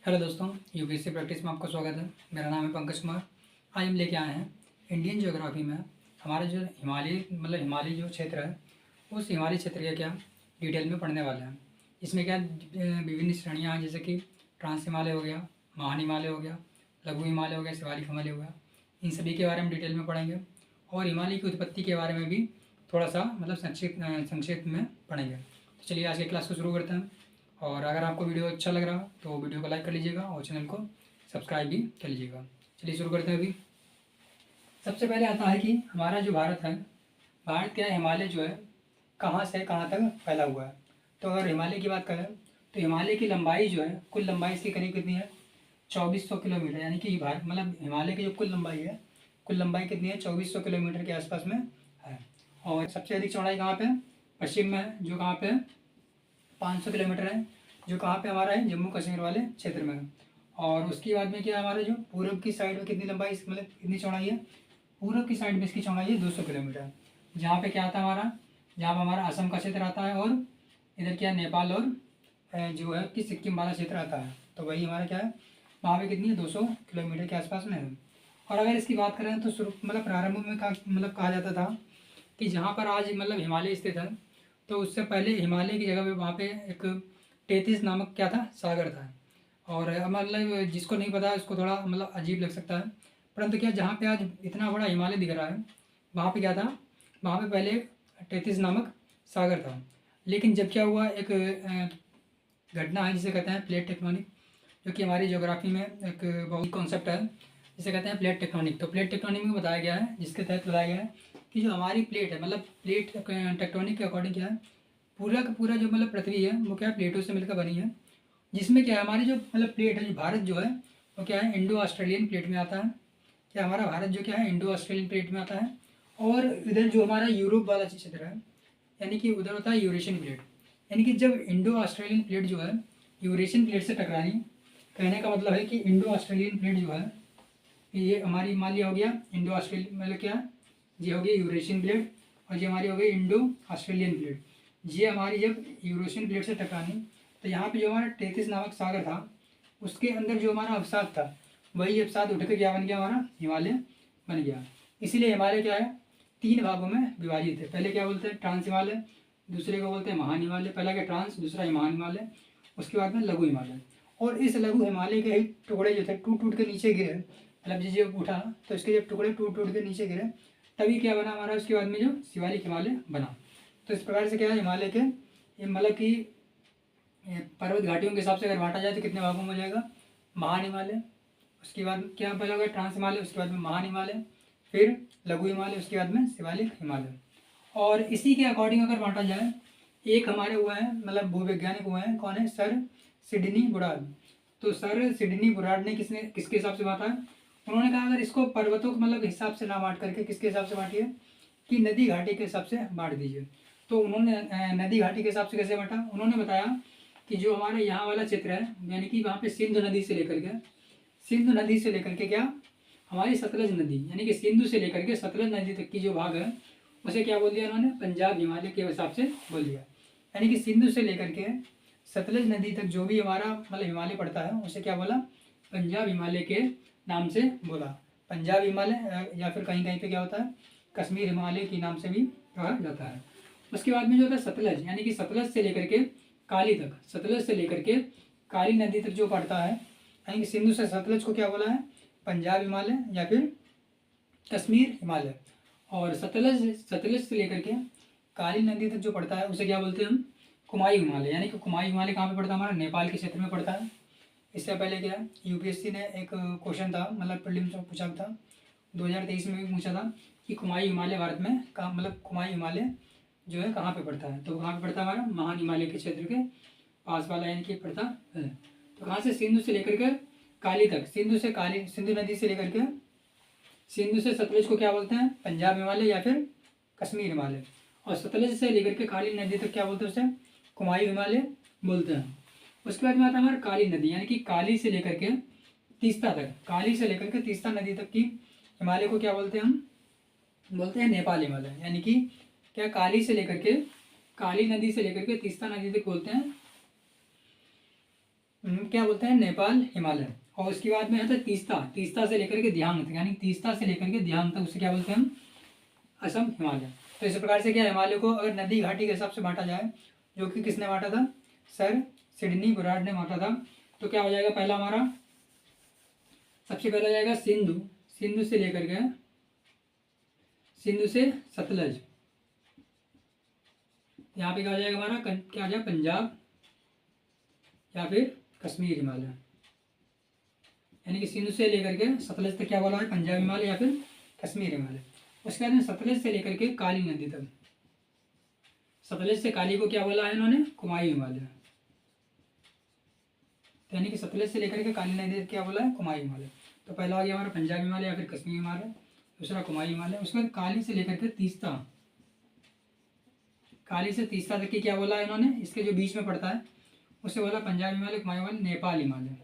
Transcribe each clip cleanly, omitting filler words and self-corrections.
Hello दोस्तों, UPSC practice में आपका स्वागत है। मेरा नाम है पंकज कुमार। आज हम लेके आए हैं इंडियन ज्योग्राफी में हमारा जो हिमालय जो क्षेत्र है, उस हिमालय क्षेत्र का क्या डिटेल में पढ़ने वाले हैं। इसमें क्या विभिन्न श्रेणियाँ हैं, जैसे कि ट्रांस हिमालय हो गया, महान हिमालय हो गया, लघु हिमालय हो गया, शिवालिक हिमालय हो गया। इन सभी के बारे में डिटेल में पढ़ेंगे और हिमालय की उत्पत्ति के बारे में भी थोड़ा सा संक्षिप्त में पढ़ेंगे। तो चलिए आज की क्लास को शुरू करते हैं। और अगर आपको वीडियो अच्छा लग रहा हो तो वीडियो को लाइक कर लीजिएगा और चैनल को सब्सक्राइब भी कर लीजिएगा। चलिए शुरू करते हैं। अभी सबसे पहले आता है कि हमारा जो भारत है, भारत का हिमालय जो है कहाँ से कहाँ तक फैला हुआ है। तो अगर हिमालय की बात करें तो हिमालय की लंबाई जो है, कुल लंबाई इसकी करीब कितनी है, 2400 किलोमीटर। यानी कि भारत हिमालय की जो कुल लंबाई है, कुल लंबाई कितनी है, 2400 किलोमीटर के आसपास में है। और सबसे अधिक चौड़ाई कहाँ पे है, पश्चिम में है, जो कहाँ पे है 500 किलोमीटर है, जो कहाँ पे हमारा है, जम्मू कश्मीर वाले क्षेत्र में है। और उसके बाद में क्या है, हमारा जो पूर्व की साइड में कितनी लंबाई कितनी चौड़ाई है, पूर्व की साइड में इसकी चौड़ाई है 200 किलोमीटर। जहाँ पे क्या आता है हमारा, जहाँ पे हमारा असम का क्षेत्र आता है और इधर क्या नेपाल और जो है कि सिक्किम वाला क्षेत्र आता है। तो वही हमारा क्या है, वहाँ पे कितनी है, 200 किलोमीटर के आसपास में है। और अगर इसकी बात करें तो शुरू प्रारंभ में कहा जाता था कि जहाँ पर आज हिमालय स्थित है, तो उससे पहले हिमालय की जगह पे वहाँ पे एक टेथिस नामक क्या था, सागर था। और जिसको नहीं पता उसको थोड़ा अजीब लग सकता है, परंतु क्या जहाँ पे आज इतना बड़ा हिमालय दिख रहा है, वहाँ पे क्या था, वहाँ पे पहले टेथिस नामक सागर था। लेकिन जब क्या हुआ, एक घटना है जिसे कहते हैं प्लेट टेक्टोनिक, जो कि हमारी ज्योग्राफी में एक बहुत कॉन्सेप्ट है जिसे कहते हैं प्लेट टेक्टोनिक। तो प्लेट टेक्टोनिक में बताया गया है, जिसके तहत बताया गया है कि जो हमारी प्लेट है, प्लेट टेक्टोनिक के अकॉर्डिंग क्या है, पूरा का पूरा जो पृथ्वी है वो क्या है, प्लेटों से मिलकर बनी है। जिसमें क्या है, हमारी जो प्लेट है, जो भारत जो है वो क्या है, इंडो ऑस्ट्रेलियन प्लेट में आता है। क्या हमारा भारत जो क्या है, इंडो ऑस्ट्रेलियन प्लेट में आता है। और इधर जो हमारा यूरोप वाला क्षेत्र है, यानी कि उधर होता है यूरेशियन प्लेट। यानी कि जब इंडो ऑस्ट्रेलियन प्लेट जो है यूरेशियन प्लेट से टकरानी, कहने का मतलब है कि इंडो ऑस्ट्रेलियन प्लेट जो है, ये हमारी मान लिया हो गया इंडो ऑस्ट्रेलियन, क्या ये हो गई यूरेशियन प्लेट, और ये हमारी हो गई इंडो ऑस्ट्रेलियन प्लेट। ये हमारी जब यूरेशियन प्लेट से टकरानी, तो यहाँ पे जो हमारा टेथिस नामक सागर था, उसके अंदर जो हमारा अवसाद था, वही अवसाद उठ के क्या बन गया, हमारा हिमालय बन गया। इसीलिए हिमालय क्या है, 3 भागों में विभाजित है। पहले क्या बोलते हैं, ट्रांस हिमालय, दूसरे को बोलते हैं महान हिमालय। पहला क्या, ट्रांस, दूसरा महान हिमालय, उसके बाद में लघु हिमालय। और इस लघु हिमालय के ही टुकड़े जो थे टूट टूट के नीचे गिरे, जब उठा तो इसके जब टुकड़े टूट टूट के नीचे गिरे, तभी क्या बना हमारा, उसके बाद में जो शिवालिक हिमालय बना। तो इस प्रकार से क्या है, हिमालय के ये कि पर्वत घाटियों के हिसाब से अगर बांटा जाए तो कितने भागों में हो जाएगा, महान हिमालय, उसके बाद क्या पहले होगा ट्रांस हिमालय, उसके बाद में महान हिमालय, फिर लघु हिमालय, उसके बाद में शिवालिक हिमालय। और इसी के अकॉर्डिंग अगर बांटा जाए, एक हमारे हुए हैं भूवैज्ञानिक हुए हैं, कौन है, सर सिडनी बुराड। तो सर सिडनी बुराड ने किसके हिसाब से बांटा है, उन्होंने कहा अगर इसको पर्वतों के हिसाब से ना बांट करके किसके हिसाब से बांटिए, कि नदी घाटी के हिसाब से बांट दीजिए। तो उन्होंने नदी घाटी के हिसाब से कैसे बांटा, उन्होंने बताया कि जो हमारा यहाँ वाला क्षेत्र है, यानी कि वहाँ पे सिंधु नदी से लेकर के क्या, हमारी सतलज नदी, यानी कि सिंधु से लेकर के सतलज नदी तक की जो भाग है, उसे क्या बोल दिया उन्होंने, पंजाब हिमालय के हिसाब से बोल दिया। यानी कि सिंधु से लेकर के सतलज नदी तक जो भी हमारा हिमालय पड़ता है, उसे क्या बोला, पंजाब हिमालय के नाम से बोला। पंजाब हिमालय या फिर कहीं कहीं पे क्या होता है, कश्मीर हिमालय के नाम से भी कहा जाता है। उसके बाद में जो होता है सतलज, यानी कि सतलज से लेकर के काली तक, सतलज से लेकर के काली नदी तक जो पड़ता है, यानी कि सिंधु से सतलज को क्या बोला है, पंजाब हिमालय या फिर कश्मीर हिमालय। और सतलज से लेकर के काली नदी तक जो पड़ता है उसे क्या बोलते हैं हम, कुमाई हिमालय। यानी कि कुमाई हिमालय कहाँ पे पड़ता है, हमारा नेपाल के क्षेत्र में पड़ता है। इससे पहले क्या यूपीएससी ने एक क्वेश्चन था, प्रीलिम्स में पूछा था, 2023 में भी पूछा था कि कुमाई हिमालय भारत में कहाँ, कुमाई हिमालय जो है कहाँ पे पड़ता है। तो कहाँ पे पड़ता है, हमारा महान हिमालय के क्षेत्र के पास वाला यानी कि पड़ता है। तो कहाँ से, सिंधु से लेकर के काली तक, सिंधु नदी से लेकर के सिंधु से सतलज को क्या बोलते हैं, पंजाब हिमालय या फिर कश्मीर हिमालय। और सतलज से लेकर के काली नदी तक क्या बोलते हैं, उसे कुमाई हिमालय बोलते हैं। उसके बाद में आता है हमारा काली नदी, यानी कि काली से लेकर के तीस्ता तक, काली से लेकर के तीस्ता नदी तक की हिमालय को क्या बोलते हैं, हम बोलते हैं नेपाल हिमालय। यानी कि क्या, काली से लेकर के, काली नदी से लेकर के तीस्ता नदी तक बोलते हैं क्या बोलते हैं, नेपाल हिमालय। और उसके बाद में आता है तीस्ता, तीस्ता से लेकर के दियांग तक, यानी तीस्ता से लेकर के दियांग तक उसे क्या बोलते हैं हम, असम हिमालय। तो इस प्रकार से क्या हिमालय को अगर नदी घाटी के हिसाब से बांटा जाए, जो कि किसने बांटा था, सर सिडनी बुराड ने बांटा था, तो क्या हो जाएगा, पहला हमारा सबसे पहला जाएगा सिंधु, सिंधु से लेकर के, सिंधु से सतलज, यहाँ पे क्या हो जाएगा हमारा, क्या हो जाएगा, पंजाब या फिर कश्मीर हिमालय, यानी कि सिंधु से लेकर के सतलज तक क्या बोला है, पंजाब हिमालय या फिर कश्मीर हिमालय। उसके बाद में सतलज से लेकर के काली नदी तक, सतलज से काली को क्या बोला है इन्होंने, कुमायूं हिमालय, यानी कि सतलज से लेकर के काली नदी तक क्या बोला है, कुमायूं हिमालय। तो पहला आ गया हमारा पंजाब हिमालय या फिर कश्मीर हिमालय, दूसरा कुमायूं हिमालय। उसके बाद काली से लेकर के तीस्ता, काली से तीस्ता तक की क्या बोला है इन्होंने, इसके जो बीच में पड़ता है उसे बोला पंजाब हिमालय, कुमायूं हिमालय, नेपाल हिमालय।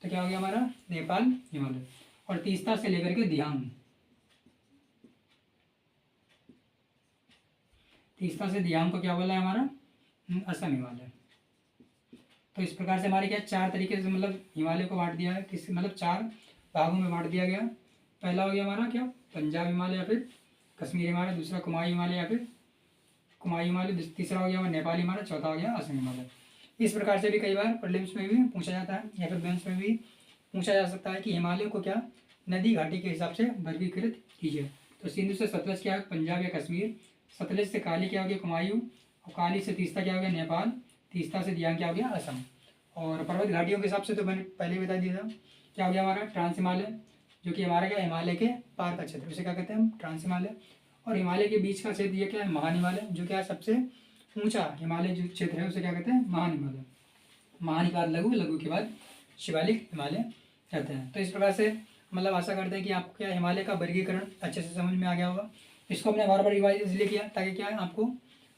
तो क्या हो गया हमारा, नेपाल हिमालय। और तीस्ता से लेकर के दियांग, तीस्ता से दियांग को क्या बोला है हमारा, असम हिमालय। तो इस प्रकार से हमारे क्या चार तरीके से मतलब हिमालय को बांट दिया है, किस मतलब चार भागों में बांट दिया गया। पहला हो गया हमारा क्या, पंजाब हिमालय या फिर कश्मीर हिमालय, दूसरा कुमायूं हिमालय या फिर कुमायूं हिमालय, तीसरा हो गया हमारा नेपाल हिमालय, चौथा हो गया असम हिमालय। इस प्रकार से भी कई बार प्रीलिम्स में भी पूछा जाता है या फिर मेंस में भी पूछा जा सकता है कि हिमालय को क्या नदी घाटी के हिसाब से वर्गीकृत कीजिए। तो सिंधु से सतलज क्या है, पंजाब या कश्मीर, सतलज से काली क्या हो गया, कुमायूं, और काली से तीस्ता क्या हो गया, नेपाल, तीस्ता से दियांग क्या हो गया, असम। और पर्वत घाटियों के हिसाब से तो मैंने पहले ही बता दिया था, क्या हो गया हमारा ट्रांस हिमालय, जो कि हमारा क्या हिमालय के पार का क्षेत्र, उसे क्या कहते हैं हम, ट्रांस हिमालय। और हिमालय के बीच का क्षेत्र ये क्या है, महान हिमालय, जो क्या है सबसे ऊंचा हिमालय जो क्षेत्र है उसे क्या कहते हैं, महान हिमालय। महान के बाद लघु, लघु के बाद शिवालिक हिमालय कहते हैं। तो इस प्रकार से मतलब आशा करते हैं कि आपको क्या हिमालय का वर्गीकरण अच्छे से समझ में आ गया होगा। इसको हमने बार बार रिवाइज इसलिए किया ताकि क्या है आपको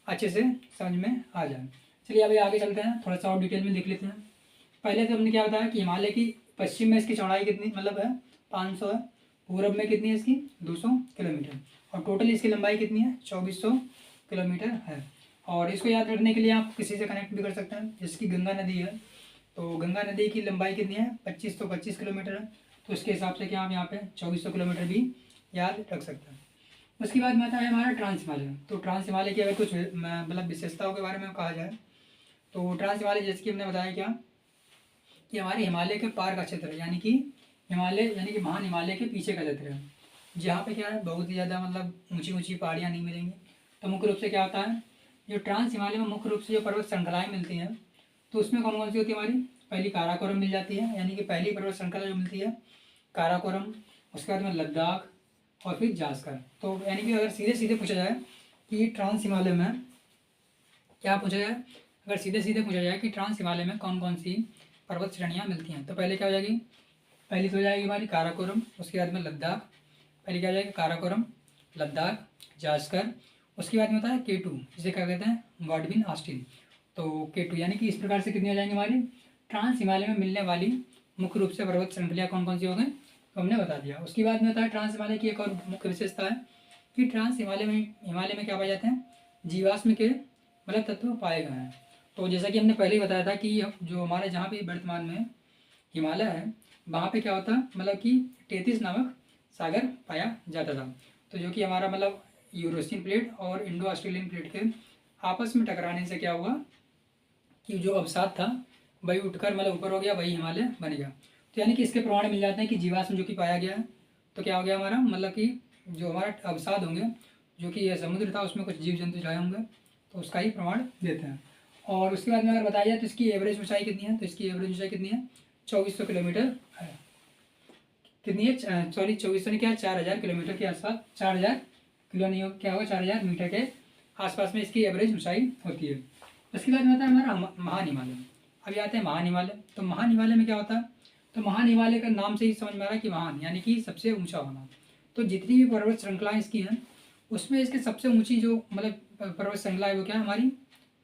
अच्छे से समझ में आ जाए। चलिए अभी आगे चलते हैं, थोड़ा सा और डिटेल में देख लेते हैं। पहले तो हमने क्या बताया कि हिमालय की पश्चिम में इसकी चौड़ाई कितनी मतलब है, 500 है, पूरब में कितनी है इसकी 200 किलोमीटर, और टोटल इसकी लंबाई कितनी है, 2400 किलोमीटर है। और इसको याद रखने के लिए आप किसी से कनेक्ट भी कर सकते हैं, जैसे कि गंगा नदी है, तो गंगा नदी की लंबाई कितनी है, 2525 किलोमीटर है, तो उसके हिसाब से क्या आप यहाँ पे 2400 किलोमीटर भी याद रख सकते हैं। उसके बाद में आता है हमारा ट्रांस हिमालय। तो ट्रांस हिमालय की अगर कुछ मतलब विशेषताओं के बारे में कहा जाए तो ट्रांस हिमालय जैसे कि हमने बताया क्या कि हमारे हिमालय के पार का क्षेत्र है, यानी कि हिमालय यानी कि महान हिमालय के पीछे का क्षेत्र है, जहाँ पे क्या है बहुत ही ज़्यादा मतलब ऊंची ऊंची पहाड़ियाँ नहीं मिलेंगी। तो मुख्य रूप से क्या होता है, जो ट्रांस हिमालय में मुख्य रूप से जो पर्वत श्रृंखलाएँ मिलती हैं, तो उसमें कौन कौन सी होती है हमारी, पहली काराकोरम मिल जाती है, यानी कि पहली पर्वत श्रृंखला जो मिलती है काराकोरम, उसके बाद में लद्दाख और फिर जास्कर। तो यानी कि अगर सीधे सीधे पूछा जाए कि ट्रांस हिमालय में क्या पूछा जाए, अगर सीधे सीधे पूछा जाए कि ट्रांस हिमालय में कौन कौन सी पर्वत श्रेणियाँ मिलती हैं, तो पहले क्या हो जाएगी, पहली तो हो जाएगी हमारी काराकोरम, उसके बाद में लद्दाख, पहले क्या हो जाएगी काराकोरम, लद्दाख, जास्कर। उसके बाद में होता है K2, जिसे क्या कहते हैं गॉडविन ऑस्टिन। तो K2 यानी कि इस प्रकार से कितनी हो जाएंगी हमारी ट्रांस हिमालय में मिलने वाली मुख्य रूप से पर्वत श्रृंखला कौन कौन सी हो गई, तो हमने बता दिया। उसके बाद में होता है ट्रांस हिमालय की एक और मुख्य विशेषता है कि ट्रांस हिमालय में क्या पाए जाते हैं, जीवाश्म के मतलब तत्व पाए गए हैं। तो जैसा कि हमने पहले ही बताया था कि जो हमारे जहाँ भी वर्तमान में हिमालय है वहाँ पे क्या होता है मतलब कि टेथिस नामक सागर पाया जाता था। तो जो कि हमारा मतलब यूरेशियन प्लेट और इंडो ऑस्ट्रेलियन प्लेट के आपस में टकराने से क्या हुआ कि जो अवसाद था वही उठकर मतलब ऊपर हो गया, वही हिमालय बन गया। तो यानी कि इसके प्रमाण मिल जाते हैं कि जीवाश्म जो कि पाया गया है, तो क्या हो गया हमारा मतलब कि जो हमारा अवसाद होंगे जो कि यह समुद्र था उसमें कुछ जीव जंतु रहे होंगे, तो उसका ही प्रमाण देते हैं। और उसके बाद में अगर बताया जाए तो इसकी एवरेज ऊंचाई कितनी है, तो इसकी एवरेज ऊंचाई कितनी है 2400 किलोमीटर है। कितनी है, सॉरी 2400 नहीं क्या 4000 किलोमीटर के आसपास, 4000 किलो नहीं हो क्या होगा 4000 मीटर के आसपास में इसकी एवरेज ऊंचाई होती है। उसके बाद में आता है हमारा महान हिमालय। अभी आते हैं महान हिमालय। तो महान हिमालय में क्या होता है, तो महान हिमालय का नाम से ही समझ में आ रहा है कि महान यानी कि सबसे ऊंचा होना। तो जितनी भी पर्वत श्रृंखलाएँ इसकी हैं उसमें इसके सबसे ऊंची जो मतलब पर्वत श्रृंखला है वो क्या है हमारी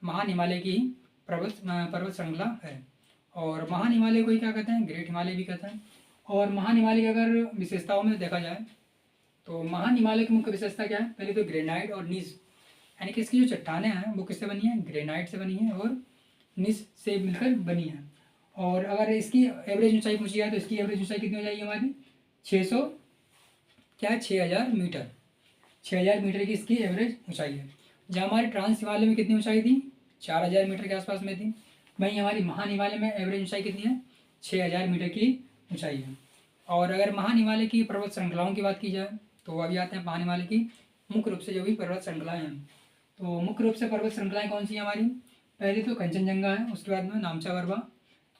महान हिमालय की ही पर्वत श्रृंखला है। और महान हिमालय को ही क्या कहते हैं, ग्रेट हिमालय भी कहते हैं। और महान हिमालय की अगर विशेषताओं में देखा जाए तो महान हिमालय की मुख्य विशेषता क्या है, पहले तो ग्रेनाइट और नीस, यानी कि इसकी जो चट्टानें हैं वो किससे बनी है, ग्रेनाइट से बनी है और निस से मिलकर बनी है। और अगर इसकी एवरेज ऊंचाई पूछी जाए तो इसकी एवरेज ऊंचाई कितनी हो जाएगी हमारी 600 क्या है 6000 मीटर। 6000 मीटर की इसकी एवरेज ऊंचाई है। जहाँ हमारे ट्रांस हिमालय में कितनी ऊंचाई थी 4000 मीटर के आसपास में थी। वहीं हमारी महान हिमालय में एवरेज ऊंचाई कितनी है 6000 मीटर की ऊंचाई है। और अगर महान हिमालय की पर्वत श्रृंखलाओं की बात की जाए तो अभी आते हैं महान हिमालय की मुख्य रूप से जो भी पर्वत श्रृंखलाएं हैं। तो मुख्य रूप से पर्वत श्रृंखलाएं कौन सी हैं हमारी, पहले तो कंचनजंगा है, उसके बाद में नामचा बरवा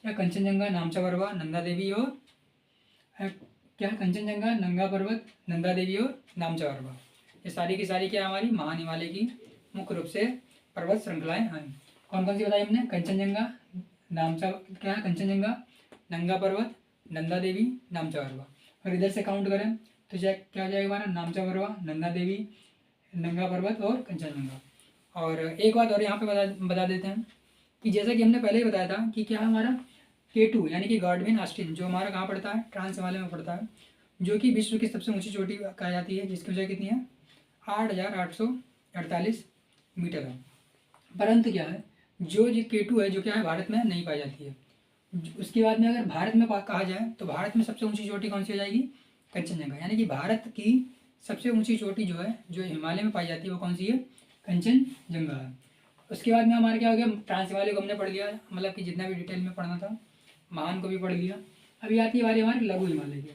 या कंचनजंगा नामचा बरवा नंदा देवी और क्या कंचनजंगा नंगा पर्वत नंदा देवी और नामचा बरवा, ये सारी की सारी क्या हमारी महान हिमालय की मुख्य रूप से पर्वत श्रृंखलाएं हैं। कौन कौन सी बताई हमने, कंचनजंगा नामचा क्या है कंचनजंगा नंगा पर्वत नंदा देवी नामचा बरवा। और इधर से काउंट करें तो क्या हो जाएगा हमारा नामचा बरवा नंदा देवी नंगा पर्वत और कंचनजंगा। और एक बात और यहाँ पे बता देते हैं कि जैसा कि हमने पहले ही बताया था कि क्या हमारा K2 यानी कि गॉडविन ऑस्टिन जो हमारा कहाँ पड़ता है ट्रांस हिमालय में पड़ता है, जो कि विश्व की सबसे ऊंची चोटी कहा जाती है, जिसकी ऊंचाई कितनी है 8848 मीटर है। परंतु क्या है जो K2 है जो क्या है भारत में नहीं पाई जाती है। उसके बाद में अगर भारत में कहा जाए तो भारत में सबसे ऊंची चोटी कौन सी हो जाएगी कंचनजंगा, यानी कि भारत की सबसे ऊंची चोटी जो है जो हिमालय में पाई जाती है वो कौन सी है कंचनजंगा है। उसके बाद में हमारा क्या हो गया ट्रांस हिमालय को हमने पढ़ लिया, मतलब कि जितना भी डिटेल में पढ़ना था, महान को भी पढ़ लिया। अभी आती है बारी हमारी लघु हिमालय की।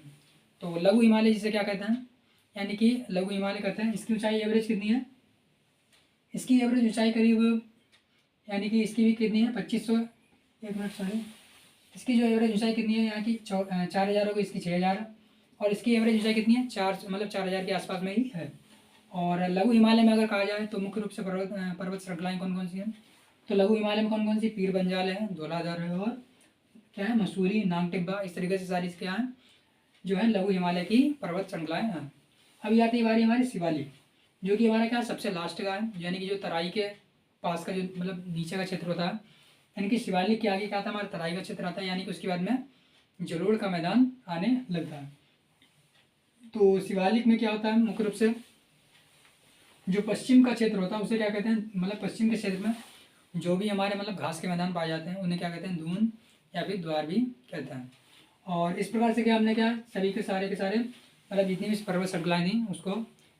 तो लघु हिमालय जिसे क्या कहते हैं, यानी कि लघु हिमालय कहते हैं, इसकी ऊंचाई एवरेज कितनी है, इसकी एवरेज ऊंचाई करीब यानी कि इसकी भी कितनी है 2500 एक मिनट सॉरी, इसकी जो एवरेज ऊंचाई कितनी है यहाँ की 4000 होगी, इसकी 6000 और इसकी एवरेज ऊंचाई कितनी है 4000 के आसपास में ही है। और लघु हिमालय में अगर कहा जाए तो मुख्य रूप से पर्वत श्रृंखलाएं कौन कौन सी हैं, तो लघु हिमालय में कौन कौन सी पीर बंजाल है, धौलाधर है और क्या है मसूरी नांग टिब्बा, इस तरीके से सारी क्या है जो है लघु हिमालय की पर्वत श्रृंखलाएं हैं। अभी आती है बारी हमारी शिवालिक, जो कि हमारा क्या सबसे लास्ट का है, यानी कि जो तराई के पास का जो मतलब नीचे का क्षेत्र होता है, यानी कि शिवालिक के आगे क्या था हमारा तराई का क्षेत्र आता है, यानी कि उसके बाद में जलोढ़ का मैदान आने लगता है। तो शिवालिक में क्या होता है मुख्य रूप से जो पश्चिम का क्षेत्र होता है उसे क्या कहते हैं, मतलब पश्चिम के क्षेत्र में जो भी हमारे मतलब घास के मैदान पाए जाते हैं उन्हें क्या कहते हैं दून या फिर द्वार भी कहते हैं। और इस प्रकार से क्या हमने क्या सभी के सारे मतलब जितनी भी पर्वत श्रृंखलाएं थी उसको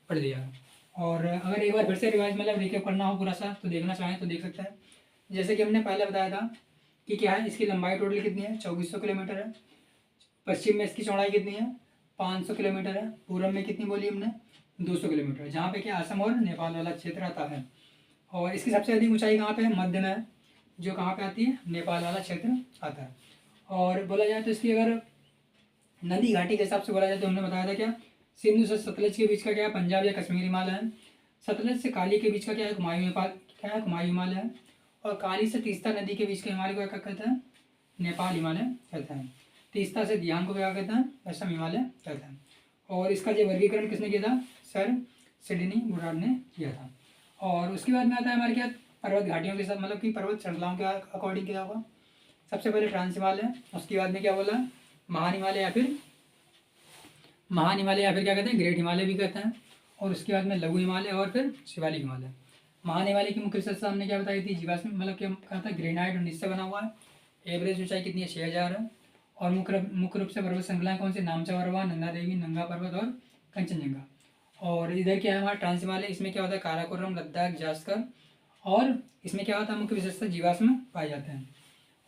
पढ़ दिया। और अगर एक बार फिर से रिवाइज मतलब रिकैप करना हो पूरा सा तो देखना चाहें तो देख सकते हैं। जैसे कि हमने पहले बताया था कि क्या है इसकी लंबाई टोटल कितनी है 2400 किलोमीटर है, पश्चिम में इसकी चौड़ाई कितनी है 500 किलोमीटर है, पूर्व में कितनी बोली हमने 200 किलोमीटर, जहाँ पे क्या असम और नेपाल वाला क्षेत्र आता है। और इसकी सबसे अधिक ऊंचाई कहाँ पे है मध्य में, जो कहाँ पे आती है नेपाल वाला क्षेत्र आता है। और बोला जाए तो इसकी अगर नदी घाटी के हिसाब से बोला जाए तो हमने बताया था क्या सिंधु से सतलज के बीच का क्या है पंजाब या कश्मीर हिमालय है, सतलज से काली के बीच का क्या है कुमायूं हिमालय है, और काली से तीस्ता नदी के बीच के हिमालय को क्या कहते हैं नेपाल हिमालय कहते हैं, तीस्ता से दियांग को क्या कहते हैं असम हिमालय कहते हैं। और इसका जो वर्गीकरण किसने किया था सर सिडनी गुडार्ड ने किया था। और उसके बाद में आता है हमारे क्या पर्वत घाटियों के साथ मतलब कि पर्वत श्रृंखलाओं के अकॉर्डिंग क्या होगा, सबसे पहले ट्रांस हिमालय, उसके बाद में क्या बोला महान हिमालय या फिर क्या कहते हैं ग्रेट हिमालय भी कहते हैं, और उसके बाद में लघु हिमालय और फिर शिवालिक हिमालय। महान हिमालय की मुख्य विशेषता हमने क्या बताई थी जीवाश्म मतलब क्या कहा था ग्रेनाइट और नीचे बना हुआ है, एवरेज ऊंचाई कितनी है 6000 है। और मुख्य रूप से पर्वत श्रृंखलाएं कौन सी नामचा बरवा नंदा देवी नंगा पर्वत और कंचनजंगा। और इधर क्या है हमारा ट्रांस हिमालय, इसमें क्या होता है काराकोरम लद्दाख जास्कर, और इसमें क्या होता है मुख्य विशेषता जीवाश्म पाए जाते हैं।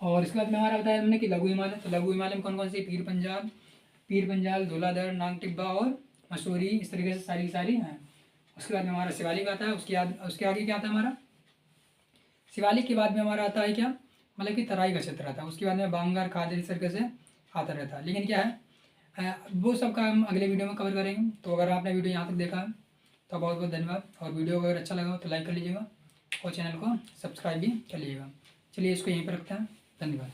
और इसके बाद में हमारा बताया हमने कि लघु हिमालय, तो लघु हिमालय में कौन कौन सी पीर पंजाल धौलाधर नांग टिब्बा और मसूरी, इस तरीके से सारी हैं। उसके बाद में हमारा शिवालिक आता है, उसके आगे क्या आता है हमारा शिवालिक के बाद में हमारा आता है क्या मतलब कि तराई का क्षेत्र आता है, उसके बाद में बांगर खादर इस तरीके से आता रहता है। लेकिन क्या है वो सब का हम अगले वीडियो में कवर करेंगे। तो अगर आपने वीडियो यहाँ तक देखा है तो बहुत बहुत धन्यवाद, और वीडियो अगर अच्छा लगा हो तो लाइक कर लीजिएगा और चैनल को सब्सक्राइब भी कर लीजिएगा। चलिए इसको यहीं पर रखते हैं, धन्यवाद।